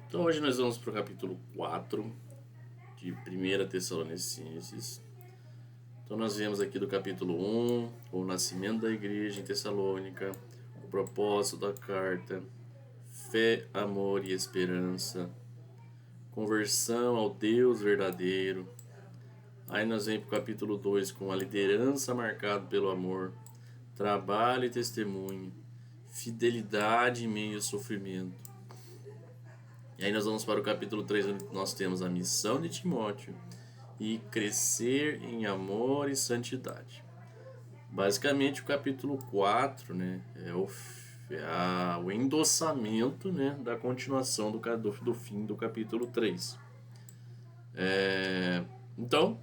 Então hoje nós vamos para o capítulo 4 de 1 Tessalonicenses. Então nós vemos aqui do capítulo 1, o nascimento da igreja em Tessalônica, o propósito da carta, fé, amor e esperança, conversão ao Deus verdadeiro. Aí nós vemos para o capítulo 2 com a liderança marcada pelo amor, trabalho e testemunho, fidelidade em meio ao sofrimento. E aí nós vamos para o capítulo 3, onde nós temos a missão de Timóteo e crescer em amor e santidade. Basicamente o capítulo 4, né, é o endossamento, né, da continuação do fim do capítulo 3. Então,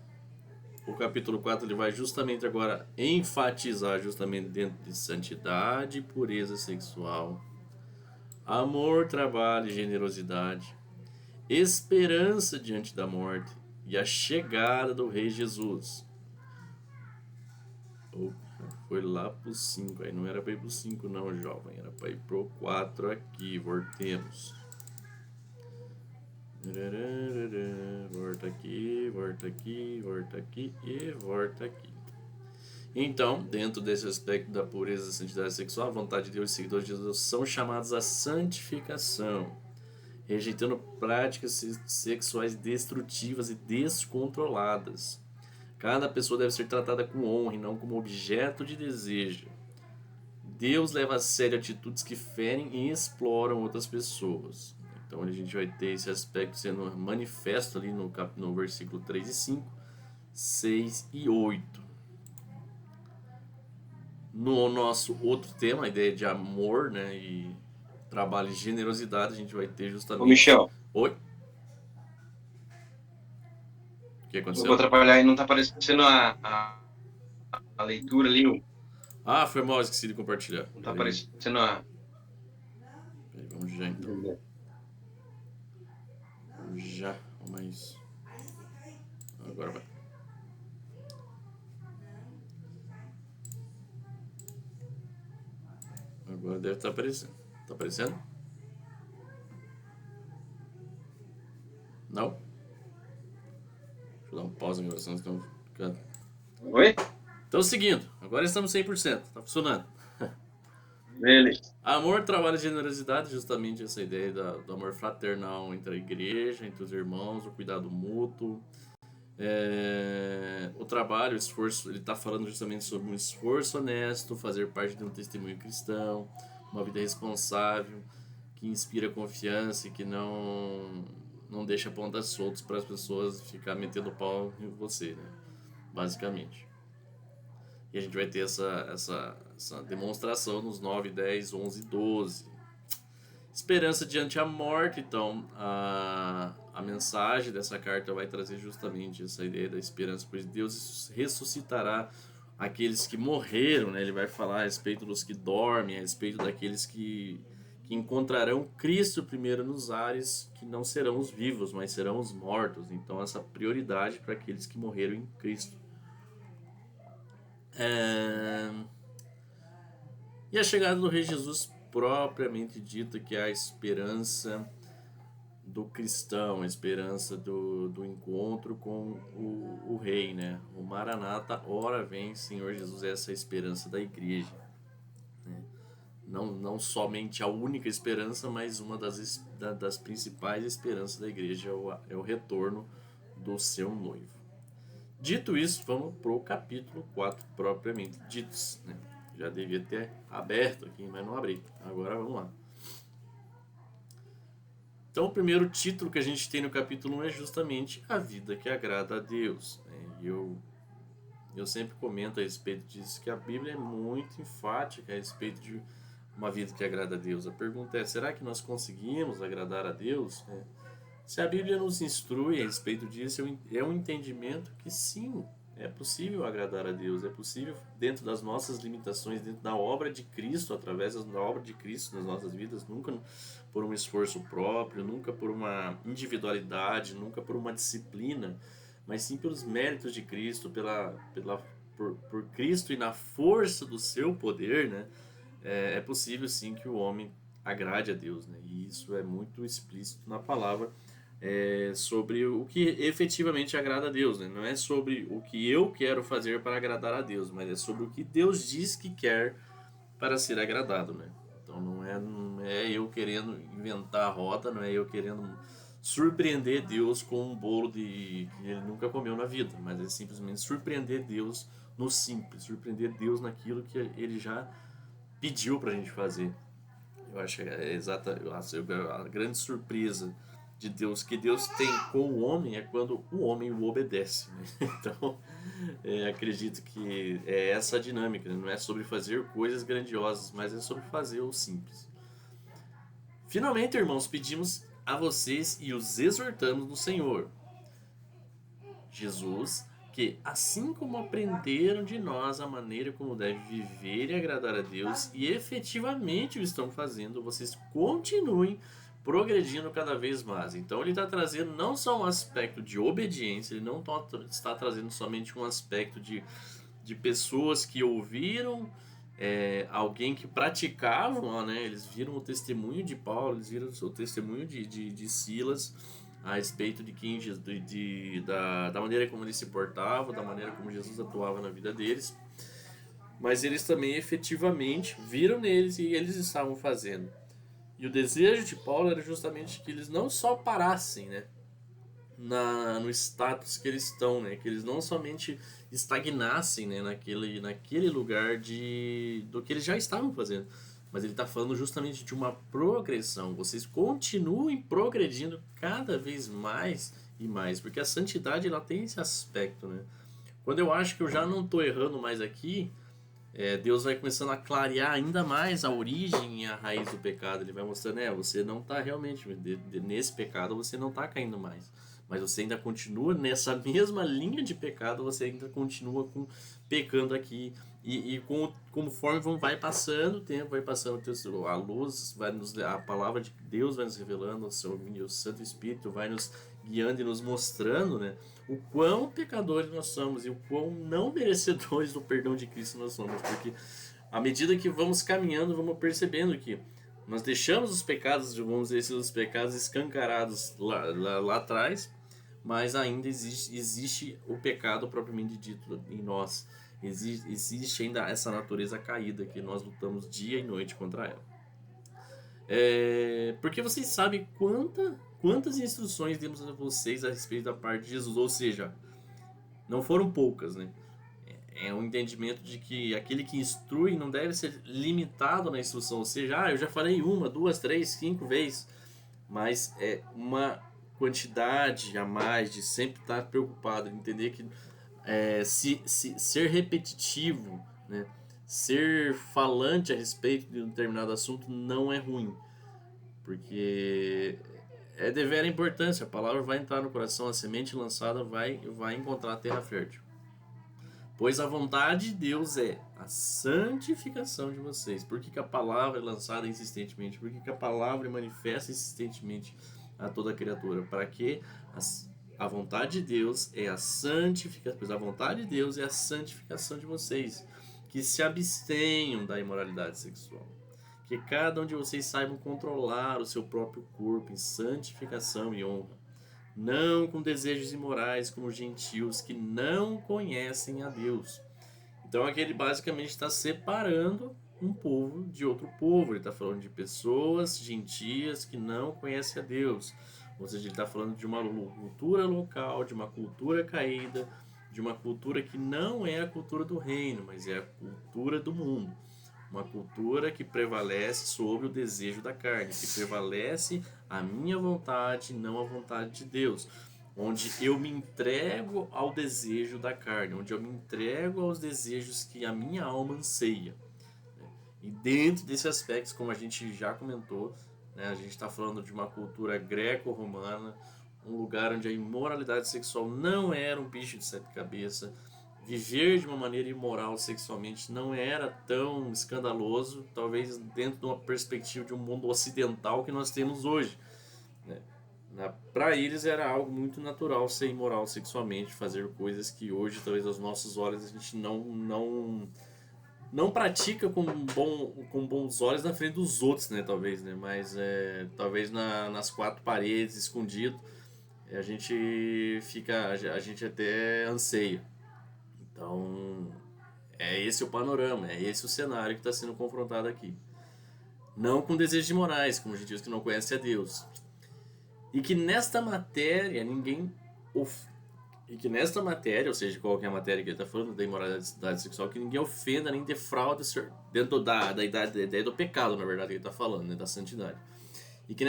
o capítulo 4 ele vai justamente agora enfatizar justamente dentro de santidade e pureza sexual, amor, trabalho e generosidade, esperança diante da morte e a chegada do Rei Jesus. Foi lá pro 5, aí não era para ir pro 5 não, jovem, era para ir pro 4 aqui, voltemos. Volta aqui, volta aqui, volta aqui e volta aqui. Então, dentro desse aspecto da pureza e santidade sexual, a vontade de Deus e os seguidores de Jesus são chamados à santificação, rejeitando práticas sexuais destrutivas e descontroladas. Cada pessoa deve ser tratada com honra e não como objeto de desejo. Deus leva a sério atitudes que ferem e exploram outras pessoas. Então a gente vai ter esse aspecto sendo manifesto ali no versículo 3 e 5, 6 e 8. No nosso outro tema, a ideia de amor, né, e trabalho e generosidade, a gente vai ter justamente... Ô, Michel. Oi? O que Eu aconteceu? vou atrapalhar aí, não tá aparecendo a leitura ali. Ah, foi mal, esqueci de compartilhar. Não tá Peraí, aparecendo a. vamos já então. Já, mas... Agora vai. Agora deve estar aparecendo. Tá aparecendo? Não? Deixa eu dar um pause na gravação, senão fica... Oi? Então, seguindo. Agora estamos 100%. Tá funcionando. Beleza. Amor, trabalho e generosidade, justamente essa ideia do amor fraternal entre a igreja, entre os irmãos, o cuidado mútuo. O trabalho, o esforço, ele está falando justamente sobre um esforço honesto, fazer parte de um testemunho cristão, uma vida responsável, que inspira confiança e que não deixa pontas soltas para as pessoas ficar metendo pau em você, né? Basicamente. E a gente vai ter essa demonstração nos 9, 10, 11 e 12. Esperança diante a morte, então a mensagem dessa carta vai trazer justamente essa ideia da esperança, pois Deus ressuscitará aqueles que morreram, né? Ele vai falar a respeito dos que dormem, a respeito daqueles que encontrarão Cristo primeiro nos ares, que não serão os vivos, mas serão os mortos. Então essa prioridade para aqueles que morreram em Cristo. E a chegada do Rei Jesus propriamente dita, que é a esperança do cristão, a esperança do encontro com o Rei, né? O Maranata, ora vem Senhor Jesus, essa é a esperança da igreja, né? Não somente a única esperança, mas uma das principais esperanças da igreja é o retorno do seu noivo. Dito isso, vamos para o capítulo 4 propriamente dito, né? Já devia ter aberto aqui, mas não abri. Agora vamos lá. Então o primeiro título que a gente tem no capítulo 1 é justamente a vida que agrada a Deus, né? E eu sempre comento a respeito disso, que a Bíblia é muito enfática a respeito de uma vida que agrada a Deus. A pergunta é, será que nós conseguimos agradar a Deus? Se a Bíblia nos instrui a respeito disso, é um entendimento que sim, é possível agradar a Deus, é possível dentro das nossas limitações, dentro da obra de Cristo, através da obra de Cristo nas nossas vidas, nunca por um esforço próprio, nunca por uma individualidade, nunca por uma disciplina, mas sim pelos méritos de Cristo, por Cristo e na força do seu poder, né? É possível sim que o homem agrade a Deus, né? E isso é muito explícito na palavra, sobre o que efetivamente agrada a Deus, né? Não é sobre o que eu quero fazer para agradar a Deus, mas é sobre o que Deus diz que quer para ser agradado, né? Então não é eu querendo inventar a roda, não é eu querendo surpreender Deus com um bolo que ele nunca comeu na vida, mas é simplesmente surpreender Deus no simples, surpreender Deus naquilo que ele já pediu para a gente fazer. Eu acho que a grande surpresa de Deus que Deus tem com o homem é quando o homem o obedece, né? Então, acredito que é essa a dinâmica, né? Não é sobre fazer coisas grandiosas, mas é sobre fazer o simples. Finalmente, irmãos, pedimos a vocês e os exortamos no Senhor Jesus, que assim como aprenderam de nós a maneira como deve viver e agradar a Deus e efetivamente o estão fazendo, vocês continuem progredindo cada vez mais. Então ele está trazendo não só um aspecto de obediência, ele não está trazendo somente um aspecto de pessoas que ouviram, alguém que praticavam, né? Eles viram o testemunho de Paulo, eles viram o testemunho de Silas a respeito de quem da maneira como eles se portavam, da maneira como Jesus atuava na vida deles, mas eles também efetivamente viram neles e eles estavam fazendo. E o desejo de Paulo era justamente que eles não só parassem, né, no status que eles estão, né, que eles não somente estagnassem, né, naquele lugar do que eles já estavam fazendo, mas ele está falando justamente de uma progressão. Vocês continuem progredindo cada vez mais e mais, porque a santidade ela tem esse aspecto, né? Quando eu acho que eu já não estou errando mais aqui, Deus vai começando a clarear ainda mais a origem e a raiz do pecado. Ele vai mostrando, você não está realmente nesse pecado, você não está caindo mais. Mas você ainda continua nessa mesma linha de pecado, você ainda continua pecando aqui. E conforme vai passando o tempo, vai passando a luz, a palavra de Deus vai nos revelando, o Santo Espírito vai nos guiando e nos mostrando, né, o quão pecadores nós somos e o quão não merecedores do perdão de Cristo nós somos. Porque à medida que vamos caminhando, vamos percebendo que nós deixamos os pecados, vamos dizer, os pecados escancarados lá atrás, mas ainda existe o pecado propriamente dito em nós. Existe ainda essa natureza caída que nós lutamos dia e noite contra ela. Porque vocês sabem quantas instruções demos a vocês a respeito da parte de Jesus, ou seja, não foram poucas, né? É um entendimento de que aquele que instrui não deve ser limitado na instrução, ou seja, eu já falei 1, 2, 3, 5 vezes, mas é uma quantidade a mais de sempre estar preocupado, de entender que se ser repetitivo, né, ser falante a respeito de um determinado assunto não é ruim, porque é de vera importância. A palavra vai entrar no coração, a semente lançada vai encontrar a terra fértil. Pois a vontade de Deus é a santificação de vocês. Por que a palavra é lançada insistentemente? Por que a palavra manifesta insistentemente a toda criatura? Para que a vontade de Deus é a santificação. Pois a vontade de Deus é a santificação de vocês, que se abstenham da imoralidade sexual. Que cada um de vocês saibam controlar o seu próprio corpo em santificação e honra, não com desejos imorais como gentios que não conhecem a Deus. Então aqui ele basicamente está separando um povo de outro povo. Ele está falando de pessoas gentias que não conhecem a Deus. Ou seja, ele está falando de uma cultura local, de uma cultura caída, de uma cultura que não é a cultura do reino, mas é a cultura do mundo. Uma cultura que prevalece sobre o desejo da carne, que prevalece a minha vontade, não a vontade de Deus. Onde eu me entrego ao desejo da carne, onde eu me entrego aos desejos que a minha alma anseia. E dentro desse aspecto, como a gente já comentou, né, a gente está falando de uma cultura greco-romana, um lugar onde a imoralidade sexual não era um bicho de 7 cabeças. Viver de uma maneira imoral sexualmente não era tão escandaloso, talvez dentro de uma perspectiva de um mundo ocidental que nós temos hoje, né? Para eles era algo muito natural ser imoral sexualmente, fazer coisas que hoje talvez aos nossos olhos a gente não pratica com bons olhos na frente dos outros, né? Talvez, né? Mas talvez nas quatro paredes, escondido, a gente até anseia. Então, é esse o panorama, é esse o cenário que está sendo confrontado aqui. Não com desejos morais, como gentios que não conhecem a Deus. E que nesta matéria ou seja, qualquer matéria que ele está falando da imoralidade sexual, que ninguém ofenda nem defraude dentro da ideia do pecado, na verdade, que ele está falando, né, da santidade. E que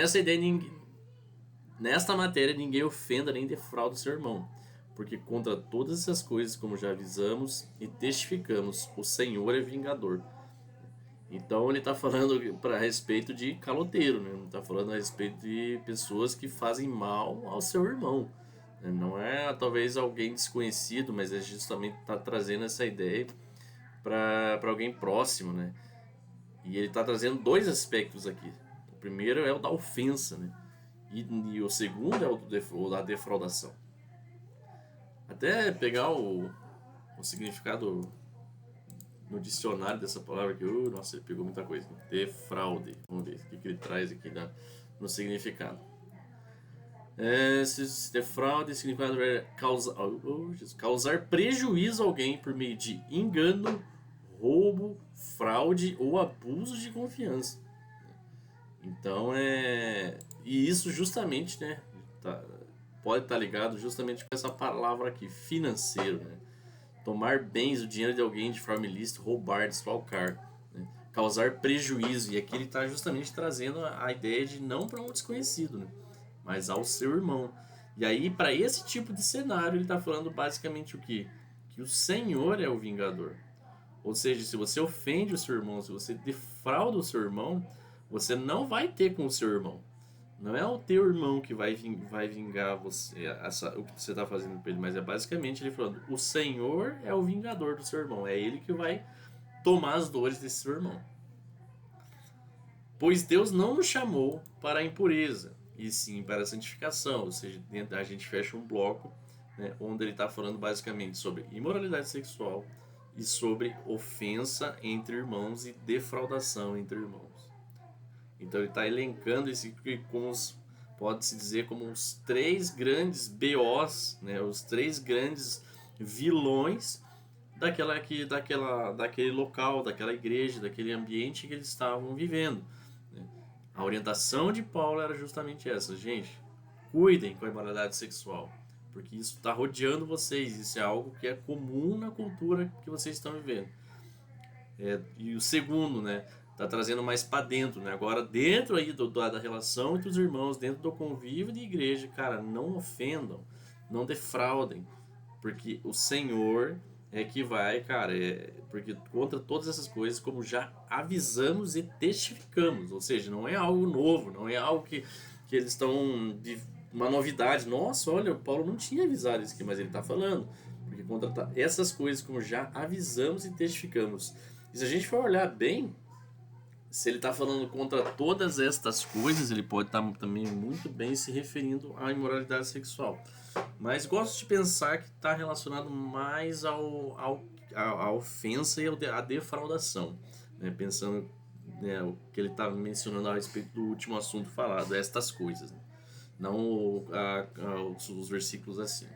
nesta matéria ninguém ofenda nem defraude o seu irmão, porque contra todas essas coisas, como já avisamos e testificamos, o Senhor é vingador. Então ele está falando a respeito de caloteiro, né? Não está falando a respeito de pessoas que fazem mal ao seu irmão. Né? Não é talvez alguém desconhecido, mas é justamente está trazendo essa ideia para alguém próximo, né? E ele está trazendo dois aspectos aqui. O primeiro é o da ofensa, né? E o segundo é o da defraudação. Até pegar o significado no dicionário dessa palavra aqui, nossa, ele pegou muita coisa. Defraude. Vamos ver o que ele traz aqui no significado. Defraude, significado é causar prejuízo a alguém por meio de engano, roubo, fraude ou abuso de confiança. Então e isso justamente, né, pode estar ligado justamente com essa palavra aqui, financeiro, né? Tomar bens, o dinheiro de alguém de forma ilícita, roubar, desfalcar, né? Causar prejuízo. E aqui ele está justamente trazendo a ideia de não para um desconhecido, né? Mas ao seu irmão. E aí, para esse tipo de cenário, ele está falando basicamente o quê? Que o Senhor é o vingador. Ou seja, se você ofende o seu irmão, se você defrauda o seu irmão, você não vai ter com o seu irmão. Não é o teu irmão que vai vingar você, o que você está fazendo para ele, mas é basicamente ele falando: o Senhor é o vingador do seu irmão, é ele que vai tomar as dores desse seu irmão. Pois Deus não nos chamou para a impureza, e sim para a santificação. Ou seja, a gente fecha um bloco, né, onde ele está falando basicamente sobre imoralidade sexual e sobre ofensa entre irmãos e defraudação entre irmãos. Então ele está elencando esse como pode-se dizer como os três grandes BOs, né, os três grandes vilões daquele local, daquela igreja, daquele ambiente que eles estavam vivendo. Né? A orientação de Paulo era justamente essa: gente, cuidem com a imoralidade sexual, porque isso está rodeando vocês, isso é algo que é comum na cultura que vocês estão vivendo. E o segundo, né, tá trazendo mais para dentro, né? Agora dentro aí da relação entre os irmãos, dentro do convívio de igreja, cara, não ofendam, não defraudem, porque o Senhor é que vai, cara, porque contra todas essas coisas, como já avisamos e testificamos, ou seja, não é algo novo, não é algo que eles estão de uma novidade. Nossa, olha, o Paulo não tinha avisado isso aqui, mas ele está falando, porque contra essas coisas, como já avisamos e testificamos. E se a gente for olhar bem, se ele está falando contra todas estas coisas, ele pode estar também muito bem se referindo à imoralidade sexual. Mas gosto de pensar que está relacionado mais à ofensa e à defraudação, né? Pensando, né, o que ele está mencionando a respeito do último assunto falado, estas coisas, né? Não os versículos assim.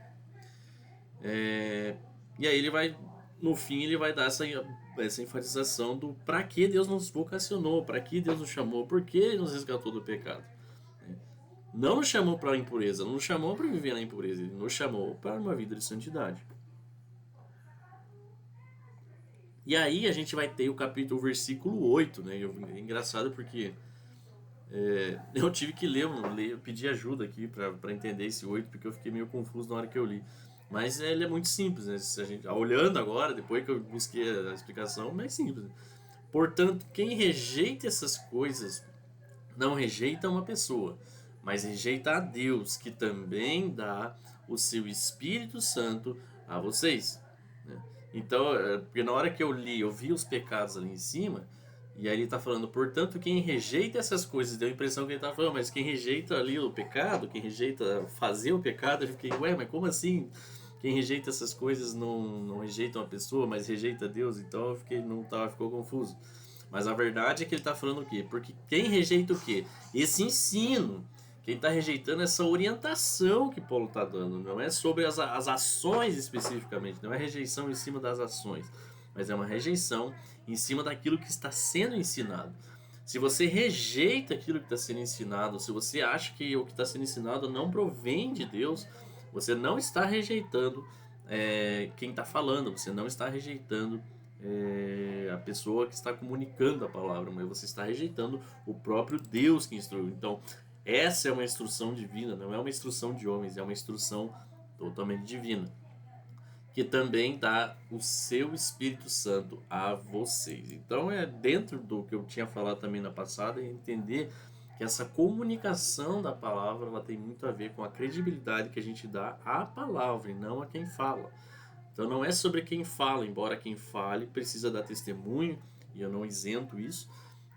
E aí no fim ele vai dar essa enfatização do para que Deus nos vocacionou, para que Deus nos chamou, por que Ele nos resgatou do pecado. Não nos chamou para a impureza, não nos chamou para viver na impureza, Ele nos chamou para uma vida de santidade. E aí a gente vai ter o versículo 8, né? É engraçado porque eu tive que ler, eu pedi ajuda aqui para entender esse 8, porque eu fiquei meio confuso na hora que eu li. Mas ele é muito simples, né? Se a gente, olhando agora, depois que eu busquei a explicação, é simples. Né? Portanto, quem rejeita essas coisas não rejeita uma pessoa, mas rejeita a Deus, que também dá o seu Espírito Santo a vocês. Né? Então, porque na hora que eu li, eu vi os pecados ali em cima, e aí ele está falando, portanto, quem rejeita essas coisas, deu a impressão que ele está falando, mas quem rejeita ali o pecado, quem rejeita fazer o pecado, eu fiquei, ué, mas como assim? quem rejeita essas coisas não rejeita uma pessoa, mas rejeita Deus, então eu fiquei, não tava, ficou confuso. Mas a verdade é que ele está falando o quê? Porque quem rejeita o quê? Esse ensino. Quem está rejeitando essa orientação que Paulo está dando. Não é sobre as ações especificamente, não é rejeição em cima das ações, mas é uma rejeição em cima daquilo que está sendo ensinado. Se você rejeita aquilo que está sendo ensinado, se você acha que o que está sendo ensinado não provém de Deus, você não está rejeitando quem está falando, você não está rejeitando a pessoa que está comunicando a palavra, mas você está rejeitando o próprio Deus que instruiu. Então, essa é uma instrução divina, não é uma instrução de homens, é uma instrução totalmente divina, que também dá o seu Espírito Santo a vocês. Então, é dentro do que eu tinha falado também na passada, é entender que essa comunicação da palavra ela tem muito a ver com a credibilidade que a gente dá à palavra e não a quem fala. Então não é sobre quem fala, embora quem fale precisa dar testemunho, e eu não isento isso,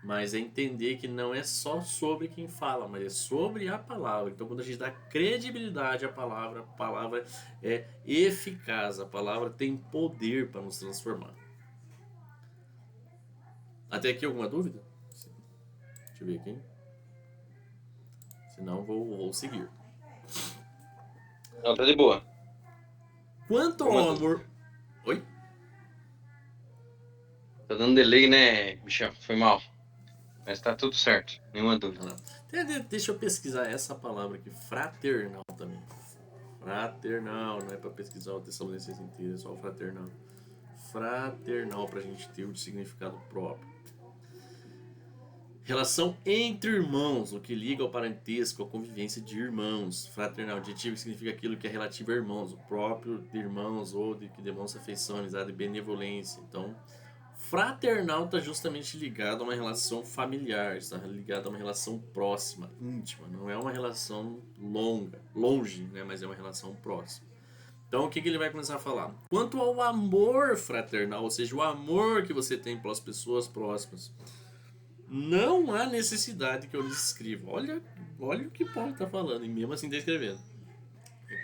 mas é entender que não é só sobre quem fala, mas é sobre a palavra. Então quando a gente dá credibilidade à palavra, a palavra é eficaz, a palavra tem poder para nos transformar. Até aqui alguma dúvida? Deixa eu ver aqui. Senão vou seguir. Não, tá de boa. Quanto ao amor... Oi? Tá dando delay, né, Michel? Foi mal. Mas tá tudo certo, nenhuma dúvida. Deixa eu pesquisar essa palavra aqui, fraternal também. Fraternal, não é para pesquisar o Tessalonicenses inteiro, é só o fraternal. Fraternal, pra gente ter o significado próprio. Relação entre irmãos, o que liga ao parentesco, à convivência de irmãos. Fraternal, adjetivo que significa aquilo que é relativo a irmãos, o próprio de irmãos ou de que demonstra afeição, amizade e benevolência. Então, fraternal está justamente ligado a uma relação familiar, está ligado a uma relação próxima, íntima. Não é uma relação longe, né? Mas é uma relação próxima. Então, o que ele vai começar a falar? Quanto ao amor fraternal, ou seja, o amor que você tem pelas pessoas próximas, não há necessidade que eu lhes escreva. Olha o que Paulo está falando, e mesmo assim está escrevendo.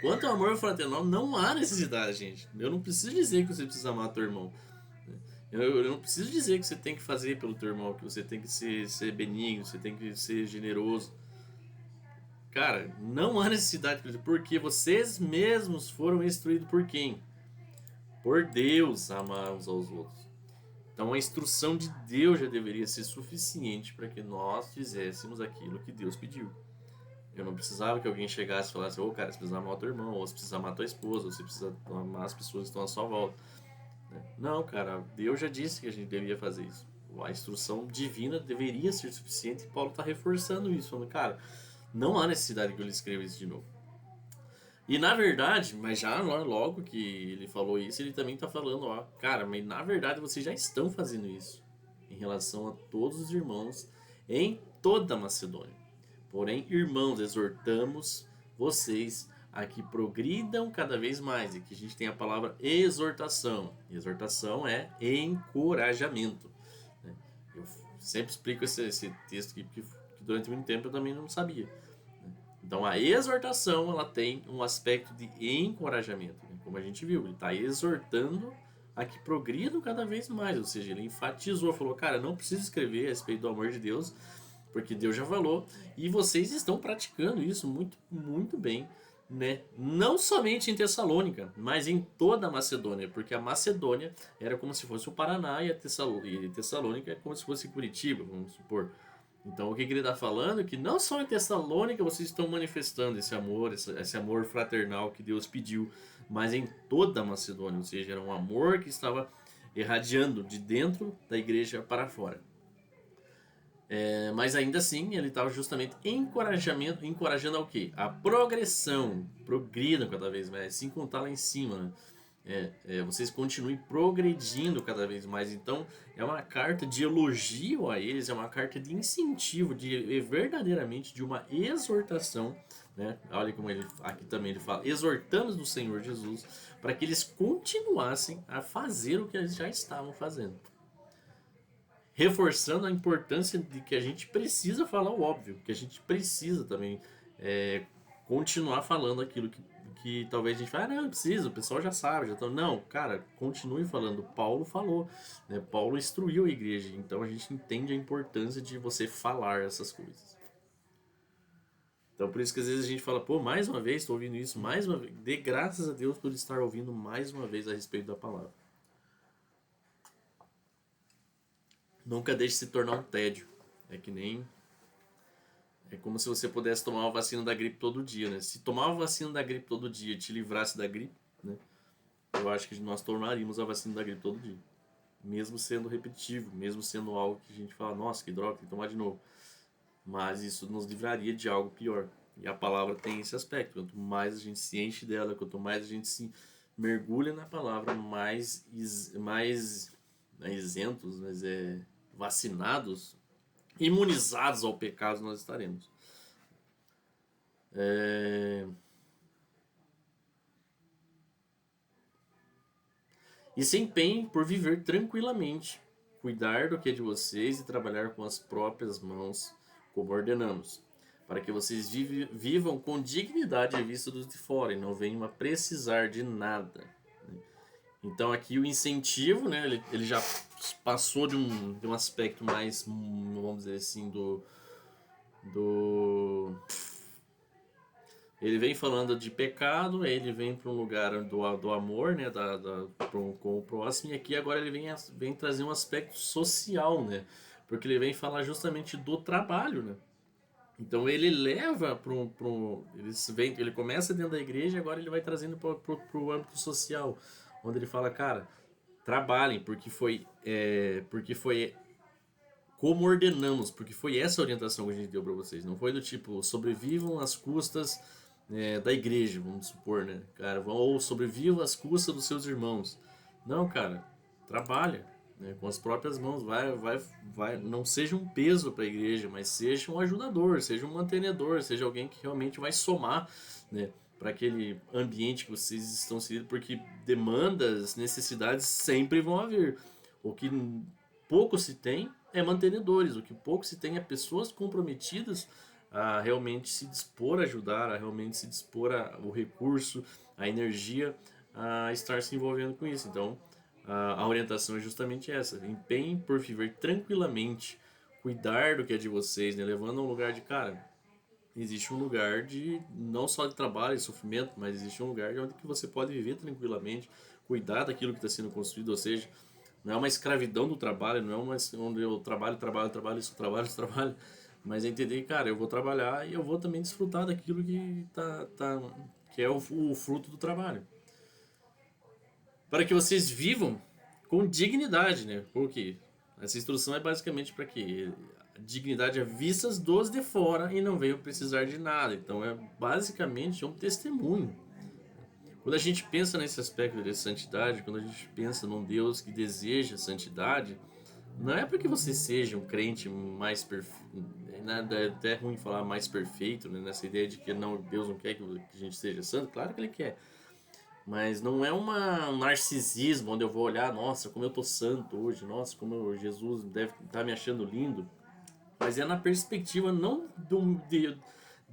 Quanto ao amor fraternal, não há necessidade, gente. Eu não preciso dizer que você precisa amar teu irmão. Eu não preciso dizer que você tem que fazer pelo teu irmão, que você tem que ser benigno, você tem que ser generoso. Cara, não há necessidade, porque vocês mesmos foram instruídos por quem? Por Deus, amar uns aos outros. Então a instrução de Deus já deveria ser suficiente para que nós fizéssemos aquilo que Deus pediu. Eu não precisava que alguém chegasse e falasse: ô cara, você precisa amar o teu irmão, ou você precisa amar a tua esposa, ou você precisa amar as pessoas que estão à sua volta. Não, cara, Deus já disse que a gente deveria fazer isso. A instrução divina deveria ser suficiente e Paulo está reforçando isso, falando: cara, não há necessidade que eu lhe escreva isso de novo. E na verdade, mas já logo que ele falou isso, ele também está falando, ó, cara, mas na verdade vocês já estão fazendo isso em relação a todos os irmãos em toda a Macedônia. Porém, irmãos, exortamos vocês a que progridam cada vez mais. E que a gente tem a palavra exortação. Exortação é encorajamento. Eu sempre explico esse texto aqui, porque durante muito tempo eu também não sabia. Então a exortação ela tem um aspecto de encorajamento, né? Como a gente viu, ele está exortando a que progridam cada vez mais, ou seja, ele enfatizou, falou: cara, não precisa escrever a respeito do amor de Deus, porque Deus já falou, e vocês estão praticando isso muito, muito bem, né? Não somente em Tessalônica, mas em toda a Macedônia, porque a Macedônia era como se fosse o Paraná e a Tessalônica é como se fosse Curitiba, vamos supor. Então o que ele está falando é que não só em Tessalônica vocês estão manifestando esse amor fraternal que Deus pediu, mas em toda a Macedônia, ou seja, era um amor que estava irradiando de dentro da igreja para fora. Mas ainda assim ele estava justamente encorajando ao quê? A progressão, progridam cada vez mais, sem contar lá em cima, né? Vocês continuem progredindo cada vez mais. Então é uma carta de elogio a eles, é uma carta de incentivo, verdadeiramente de uma exortação, né? Olha como ele aqui também ele fala: exortamos do Senhor Jesus para que eles continuassem a fazer o que eles já estavam fazendo, reforçando a importância de que a gente precisa falar o óbvio, que a gente precisa também continuar falando aquilo que talvez a gente fale, não, não precisa, o pessoal já sabe, já tá... Não, cara, continue falando. Paulo falou, né? Paulo instruiu a igreja, então a gente entende a importância de você falar essas coisas. Então por isso que às vezes a gente fala, pô, mais uma vez, estou ouvindo isso, mais uma vez. Dê graças a Deus por estar ouvindo mais uma vez a respeito da palavra. Nunca deixe se tornar um tédio. É que nem... É como se você pudesse tomar uma vacina da gripe todo dia, né? Se tomar uma vacina da gripe todo dia te livrasse da gripe, né? Eu acho que nós tornaríamos a vacina da gripe todo dia. Mesmo sendo repetitivo, mesmo sendo algo que a gente fala, nossa, que droga, tem que tomar de novo. Mas isso nos livraria de algo pior. E a palavra tem esse aspecto. Quanto mais a gente se enche dela, quanto mais a gente se mergulha na palavra, mais isentos, mas vacinados, imunizados ao pecado nós estaremos. E se empenhem por viver tranquilamente, cuidar do que é de vocês e trabalhar com as próprias mãos, como ordenamos, para que vocês vivam com dignidade à vista dos de fora e não venham a precisar de nada. Então aqui o incentivo, né, ele já passou de um aspecto mais, vamos dizer assim, ele vem falando de pecado, ele vem para um lugar do amor, né, com o próximo, e aqui agora ele vem trazer um aspecto social, né, porque ele vem falar justamente do trabalho, né. Então ele leva ele começa dentro da igreja e agora ele vai trazendo para o âmbito social, onde ele fala, cara, trabalhem, porque foi como ordenamos, porque foi essa orientação que a gente deu para vocês. Não foi do tipo, sobrevivam às custas da igreja, vamos supor, né? Cara, ou sobrevivam às custas dos seus irmãos. Não, cara, trabalha, né, com as próprias mãos. Não seja um peso para a igreja, mas seja um ajudador, seja um mantenedor, seja alguém que realmente vai somar, né, para aquele ambiente que vocês estão inseridos, porque demandas, necessidades sempre vão haver. O que pouco se tem é mantenedores, o que pouco se tem é pessoas comprometidas a realmente se dispor a ajudar, a realmente se dispor o recurso, a energia, a estar se envolvendo com isso. Então, a orientação é justamente essa: empenhem por viver tranquilamente, cuidar do que é de vocês, né? Levando a um lugar de, cara, existe um lugar de não só de trabalho e sofrimento, mas existe um lugar onde que você pode viver tranquilamente, cuidar daquilo que está sendo construído, ou seja, não é uma escravidão do trabalho, não é uma onde eu isso trabalho, mas é entender, cara, eu vou trabalhar e eu vou também desfrutar daquilo que é o fruto do trabalho. Para que vocês vivam com dignidade, né? Porque essa instrução é basicamente para que dignidade à vista dos de fora e não venham precisar de nada. Então é basicamente um testemunho. Quando a gente pensa nesse aspecto de santidade, quando a gente pensa num Deus que deseja santidade, não é porque você seja um crente mais perfeito, é até ruim falar mais perfeito, né? Nessa ideia de que não, Deus não quer que a gente seja santo, claro que Ele quer. Mas não é um narcisismo onde eu vou olhar, nossa, como eu tô santo hoje, nossa, Jesus deve estar me achando lindo. Mas é na perspectiva não de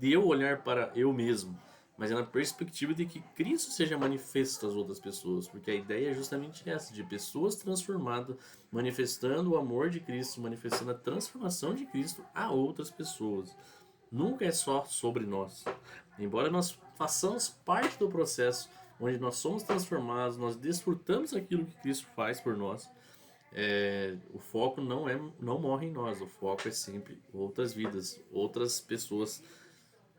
eu olhar para eu mesmo, mas é na perspectiva de que Cristo seja manifesto às outras pessoas, porque a ideia é justamente essa, de pessoas transformadas, manifestando o amor de Cristo, manifestando a transformação de Cristo a outras pessoas. Nunca é só sobre nós. Embora nós façamos parte do processo, onde nós somos transformados, nós desfrutamos aquilo que Cristo faz por nós, o foco não morre em nós, o foco é sempre outras vidas, outras pessoas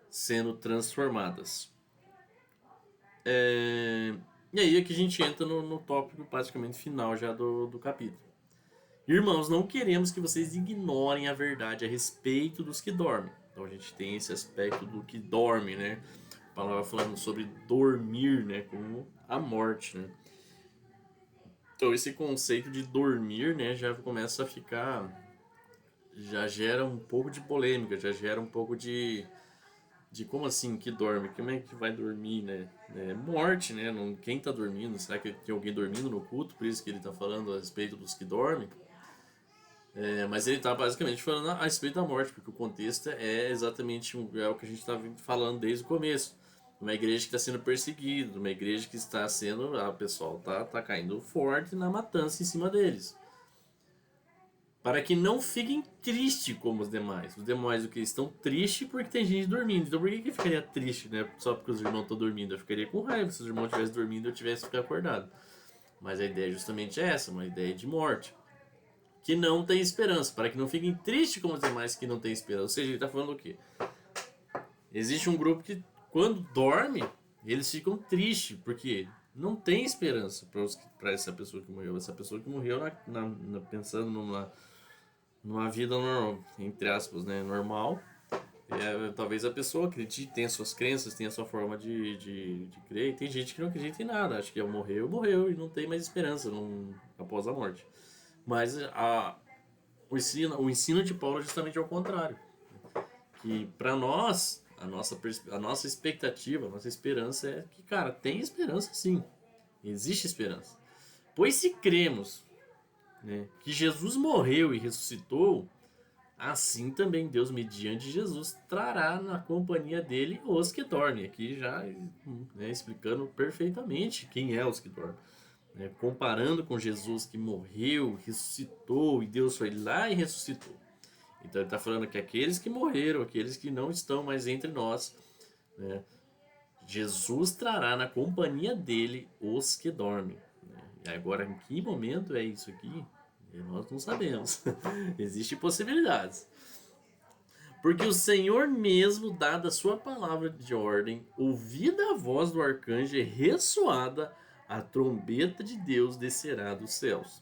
sendo transformadas. E aí é que a gente entra no tópico praticamente final já do capítulo. Irmãos, não queremos que vocês ignorem a verdade a respeito dos que dormem. Então a gente tem esse aspecto do que dorme, né? A palavra falando sobre dormir, né? Como a morte, né? Então esse conceito de dormir, né, já começa a ficar, já gera um pouco de polêmica, já gera um pouco de como assim que dorme, como é que vai dormir, né? É morte, né? Não, quem tá dormindo, será que tem alguém dormindo no culto, por isso que ele tá falando a respeito dos que dormem? Mas ele tá basicamente falando a respeito da morte, porque o contexto é exatamente o que a gente tá falando desde o começo. uma igreja que está sendo perseguida, uma igreja que está sendo, a pessoal tá caindo forte na matança em cima deles. Para que não fiquem tristes como os demais. Os demais o que estão tristes porque tem gente dormindo. Então por que eu ficaria triste, né? Só porque os irmãos estão dormindo? Eu ficaria com raiva se os irmãos estivessem dormindo e eu tivesse que ficar acordado. Mas a ideia justamente é essa, uma ideia de morte. Que não tem esperança, para que não fiquem tristes como os demais que não têm esperança. Ou seja, ele está falando o quê? Existe um grupo que, quando dorme, eles ficam tristes, porque não tem esperança para essa pessoa que morreu. Essa pessoa que morreu pensando numa vida normal, entre aspas, né, normal. Talvez a pessoa acredite, tenha suas crenças, tenha sua forma de crer. E tem gente que não acredita em nada, acha que morreu e não tem mais esperança após a morte. Mas o ensino de Paulo é justamente ao contrário. Que para nós, a nossa expectativa, a nossa esperança é que, cara, tem esperança sim. Existe esperança. Pois se cremos, né, que Jesus morreu e ressuscitou, assim também Deus, mediante Jesus, trará na companhia dele os que dormem. Aqui já, né, explicando perfeitamente quem é os que dormem. Né, comparando com Jesus que morreu, ressuscitou e Deus foi lá e ressuscitou. Então ele está falando que aqueles que morreram, aqueles que não estão mais entre nós, né, Jesus trará na companhia dele os que dormem. Né? E agora, em que momento é isso aqui? Nós não sabemos. Existem possibilidades. Porque o Senhor mesmo, dada a sua palavra de ordem, ouvida a voz do arcanjo e ressoada, a trombeta de Deus descerá dos céus.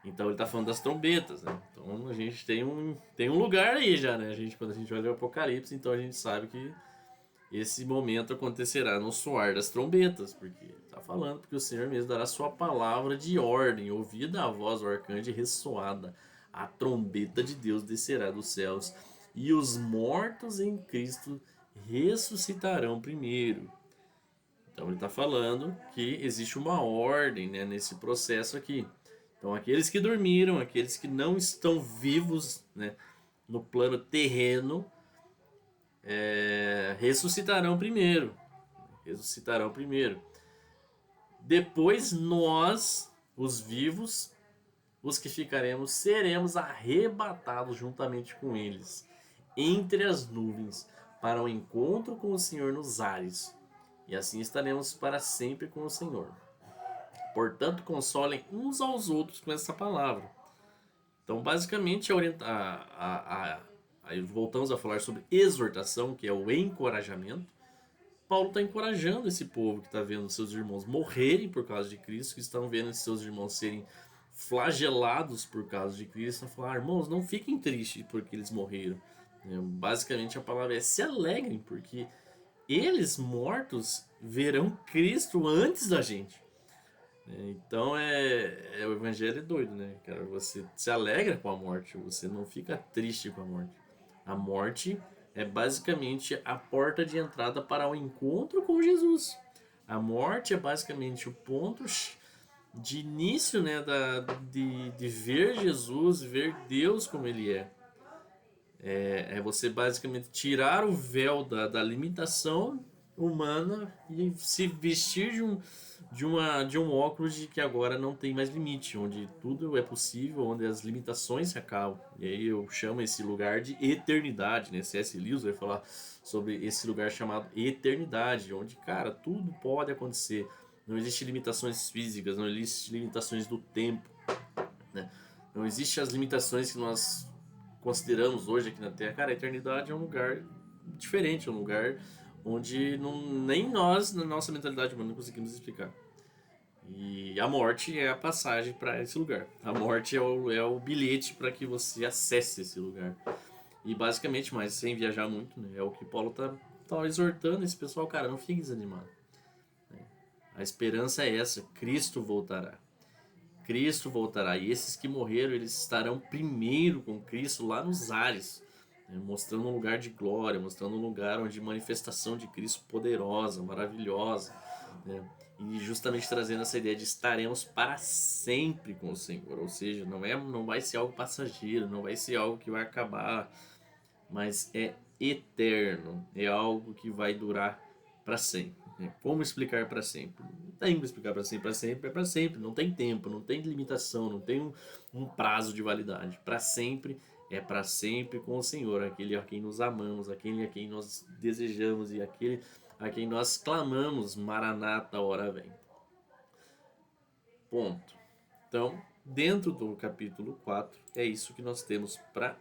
Então ele está falando das trombetas, né? Então a gente tem um lugar aí já, né? Quando a gente vai ler o Apocalipse, então a gente sabe que esse momento acontecerá no soar das trombetas, porque está falando porque o Senhor mesmo dará sua palavra de ordem, ouvida a voz do arcanjo ressoada, a trombeta de Deus descerá dos céus, e os mortos em Cristo ressuscitarão primeiro. Então ele está falando que existe uma ordem, né, nesse processo aqui. Então aqueles que dormiram, aqueles que não estão vivos, né, no plano terreno, ressuscitarão primeiro. Ressuscitarão primeiro. Depois nós, os vivos, os que ficaremos, seremos arrebatados juntamente com eles, entre as nuvens, para o encontro com o Senhor nos ares. E assim estaremos para sempre com o Senhor. Portanto, consolem uns aos outros com essa palavra. Então, basicamente, aí voltamos a falar sobre exortação, que é o encorajamento. Paulo está encorajando esse povo que está vendo seus irmãos morrerem por causa de Cristo, que estão vendo seus irmãos serem flagelados por causa de Cristo, a falar, irmãos, não fiquem tristes porque eles morreram. Basicamente, a palavra é se alegrem, porque eles mortos verão Cristo antes da gente. Então o evangelho é doido, né, cara? Você se alegra com a morte, você não fica triste com a morte. A morte é basicamente a porta de entrada para o encontro com Jesus. A morte é basicamente o ponto de início, né, de ver Jesus, ver Deus como Ele é. É você basicamente tirar o véu da limitação humana e se vestir de um óculos de que agora não tem mais limite, onde tudo é possível, onde as limitações se acabam. E aí eu chamo esse lugar de eternidade, né? C.S. Lewis vai falar sobre esse lugar chamado eternidade, onde, cara, tudo pode acontecer. Não existem limitações físicas, não existem limitações do tempo, né? Não existem as limitações que nós consideramos hoje aqui na Terra. Cara, a eternidade é um lugar diferente, é um lugar onde nem nós, na nossa mentalidade humana, não conseguimos explicar. E a morte é a passagem para esse lugar. A morte é o bilhete para que você acesse esse lugar. E basicamente, mas sem viajar muito, né, é o que Paulo tá exortando esse pessoal, cara, não fique desanimado. A esperança é essa, Cristo voltará. Cristo voltará, e esses que morreram, eles estarão primeiro com Cristo lá nos ares, né, mostrando um lugar de glória, mostrando um lugar onde manifestação de Cristo poderosa, maravilhosa, né, e justamente trazendo essa ideia de estaremos para sempre com o Senhor, ou seja, não vai ser algo passageiro, não vai ser algo que vai acabar, mas é eterno, é algo que vai durar para sempre. Né? Como explicar para sempre? Não tem como explicar para sempre. Para sempre é para sempre. Não tem tempo, não tem limitação, não tem um prazo de validade. Para sempre é para sempre com o Senhor, aquele a quem nos amamos, aquele a quem nós desejamos e aquele a quem nós clamamos, Maranata, hora vem. Ponto. Então, dentro do capítulo 4, é isso que nós temos para